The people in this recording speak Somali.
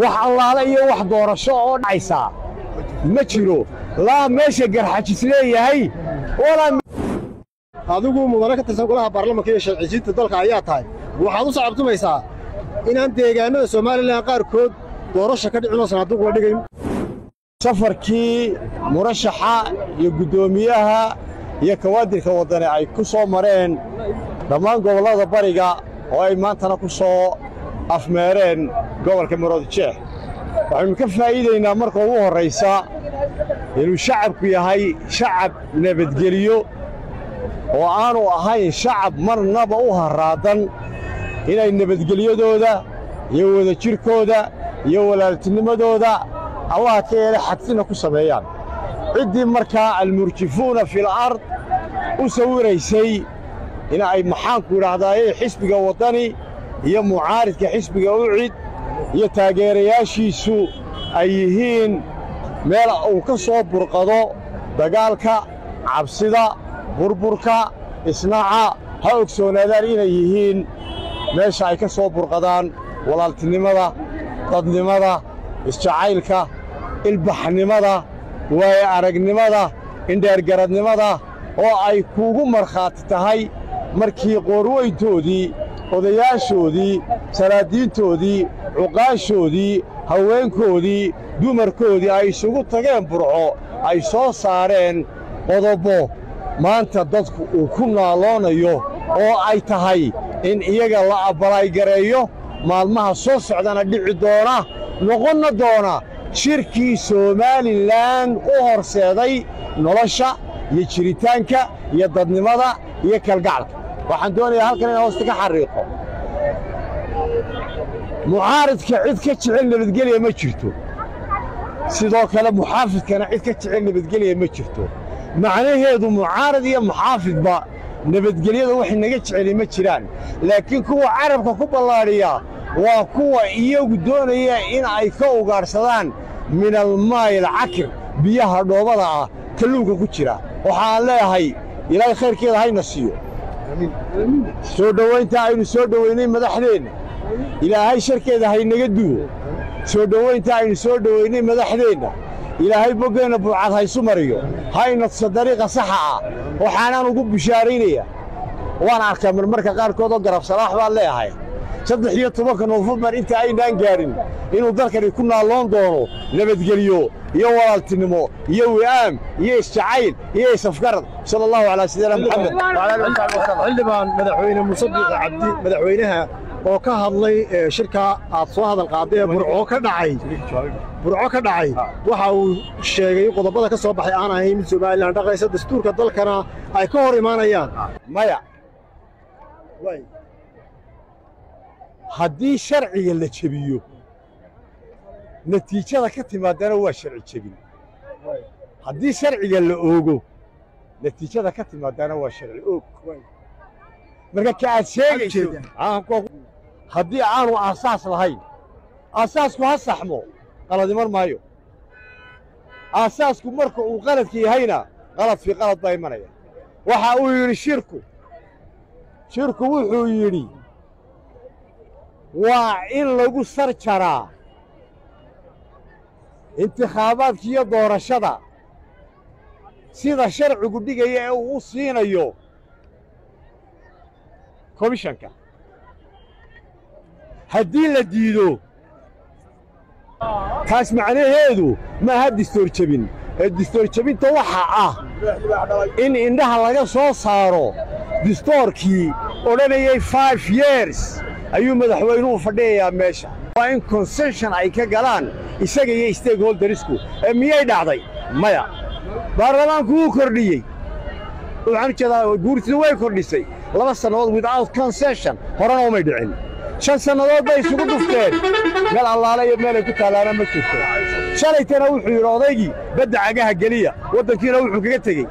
wax allaale iyo wax doorasho oo dhacaysa ma jiro laa meesha garxajis leeyahay walaa adigu mudane ka tirsan golaha baarlamaanka iyo sharci-jidinta dalka ayaa tahay waxaad u sacabtumaysaa inaan deegaanada Soomaaliland qaarkood doorasho ka dhicin oo sanaaduq la dhigayn safarkii murashaxa iyo gudoomiyaha iyo kawaadirka wadani ay ku soo mareen dhammaan gobollada bariga oo ay maantana ku soo afmeereen gobolka Maroodijeex waxaynu ka faa'iideynaa marka ugu horreysa inuu shacabku yahay shacab nabadgeliyo oo aanu ahayn shacab marnaba u haraadan inay nabadgelyadooda iyo wadajirkooda iyo walaaltinimadooda Allah ka yeelay xadfina ku sameeyaan ciddii markaa almurjifuuna fil ard u sawiraysay in ay maxaanku yidhaahdaayey xisbiga wadani iyo mucaaridka xisbiga ucid iyo taageerayaashiisu ay yihiin meel uu ka soo burqado dagaalka cabsida burburka isnaaca ha ogsoonaadaan inay yihiin meesha ay ka soo burqadaan walaaltinimada dadnimada isjacaylka ilbaxnimada waaye aragnimada indheergaradnimada oo ay kuugu markhaati tahay markii qoorweyntoodii odayaashoodii salaadiintoodii cuqaashoodii haweenkoodii dumarkoodii ay isugu tageen burco ay soo saareen qodobo maanta dadku uu ku naaloonayo oo ay tahay in iyaga la abbalaygareeyo maalmaha soo socdana dhici doona noqonna doona shirkii Soomaaliland u horseeday nolosha iyo jiritaanka iyo dadnimada iyo kalgacalka waxaan doonayaa halkan inaan hoosta ka xariiqo mucaaridka cid ka jecel nabadgelya ma jirto sidoo kale muxaafidkana cid ka jecel nabadgelya ma jirto macnaheedu mucaarid iyo muxaafidba nabadgelyada wax naga jecel ma jiraan laakiin kuwa carabka ku ballaariya waa kuwa iyagu doonaya in ay ka ugaarsadaan min almaayil cakir biyaha dhoobada ah kalluunka ku jira waxaan leeyahay ilaahay khayrkeeda hayna siiyo soo dhowaynta aynu soo dhowaynay madaxdeena ilaahay sharkeeda haynaga duwo soo dhowaynta aynu soo dhowaynay madaxdeena ilaahay boggeena buucad haysu mariyo hayna dariiqa saxa ah waxaanaan ugu bishaaraynaya waan arkaa marmarka qaarkood oo garab salaax baan leeyahay 13 Noofambar inta aynaan gaarin inuu dalkani ku naaloon doono nabadgelyo iyo walaaltinimo iyo wi'aam iyo isjacayl iyo isafgarad sallallahu alayhi wasallam Muhammad wa ala alihi wasallam xildhibaan madaxweyne Muuse Biixi Cabdi madaxweynaha oo ka hadlay shirka aad soo hadal qaaday burco ka dhacay waxa uu sheegay qodobada ka soo baxay aan ahayn mid Soomaaliland dhaqaysa dastuurka dalkana ay ka hor imaanayaan maya haddii sharciga la jebiyo natiijada ka timaadana waa sharci jebin haddii sharciga la oogo natiijada ka timaadana waa sharci oog marka ka aad sheegayso haddii aanu aasaas lahayn aasaasku ha saxmo qaladiman maayo aasaasku marka uu qaladka yahayna qalad fii qalad baa imanaya waxa uu yidhi shirku wuxuu yidhi waa in lagu sar jaraa intikhaabadka iyo doorashada sida sharcigu dhigaya ee uu u siinayo komishanka haddii la diido taas macnaheedu ma aha dastuur jebin dastuur jebinta waxa ah in indhaha laga soo saaro dastuurkii odhanayay 5 years ayuu madaxweynuhu fadhiyayaa meesha waa in concession ay ka galaan isaga iyo stakeholdersku miyay dhacday maya baarlamaanku wuu kordhiyey waxaan jeedaa guurtidu way kordhisay 2 sannadood without concession horena umay dhicin 5 sannadood bay isugu dhufteen meel allaale iyo meel ay ku taalaana ma jirto shalaytana wuxuu yidhi odaygii badda cagaha geliya waddankiina wuxuu kaga tegey